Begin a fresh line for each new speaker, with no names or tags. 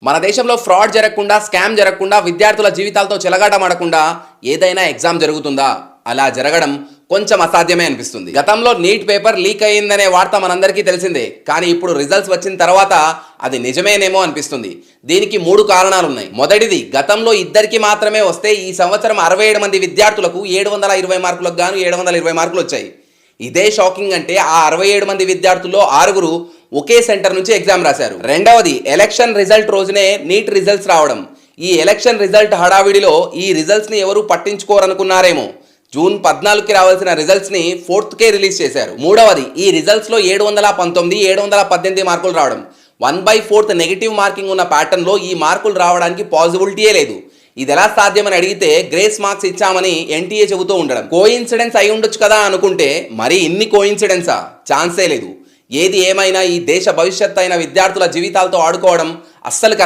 మన దేశంలో ఫ్రాడ్ జరగకుండా స్కామ్ జరగకుండా విద్యార్థుల జీవితాలతో చెలగాటమాడకుండా ఏదైనా ఎగ్జామ్ జరుగుతుందా? అలా జరగడం కొంచెం అసాధ్యమే అనిపిస్తుంది. గతంలో నీట్ పేపర్ లీక్ అయ్యిందనే వార్త మనందరికీ తెలిసిందే. కానీ ఇప్పుడు రిజల్ట్స్ వచ్చిన తర్వాత అది నిజమేనేమో అనిపిస్తుంది. దీనికి 3 కారణాలు ఉన్నాయి. మొదటిది, గతంలో ఇద్దరికి మాత్రమే వస్తే ఈ సంవత్సరం 67 మంది విద్యార్థులకు 720 మార్కులకు గాను 720 మార్కులు వచ్చాయి. ఇదే షాకింగ్. అంటే ఆ 67 మంది విద్యార్థుల్లో 6 ఒకే సెంటర్ నుంచి ఎగ్జామ్ రాశారు. రెండవది, ఎలక్షన్ రిజల్ట్ రోజునే నీట్ రిజల్ట్స్ రావడం. ఈ ఎలక్షన్ రిజల్ట్ హడావిడిలో ఈ రిజల్ట్స్ని ఎవరు పట్టించుకోరనుకున్నారేమో. జూన్ 14కి రావాల్సిన రిజల్ట్స్ని 4కే రిలీజ్ చేశారు. మూడవది, ఈ రిజల్ట్స్లో 719, 718 మార్కులు రావడం. 1/4 నెగిటివ్ మార్కింగ్ ఉన్న ప్యాటర్న్లో ఈ మార్కులు రావడానికి పాసిబిలిటీయే లేదు. ఇది ఎలా సాధ్యమని అడిగితే గ్రేస్ మార్క్స్ ఇచ్చామని ఎన్టీఏ చెబుతూ ఉండడం. కోయిన్సిడెన్స్ అయి ఉండొచ్చు కదా అనుకుంటే మరి ఇన్ని కోయిన్సిడెన్సా? ఛాన్సే లేదు. ఏది ఏమైనా ఈ దేశ భవిష్యత్తు అయిన విద్యార్థుల జీవితాలతో ఆడుకోవడం అస్సలు కరెక్ట్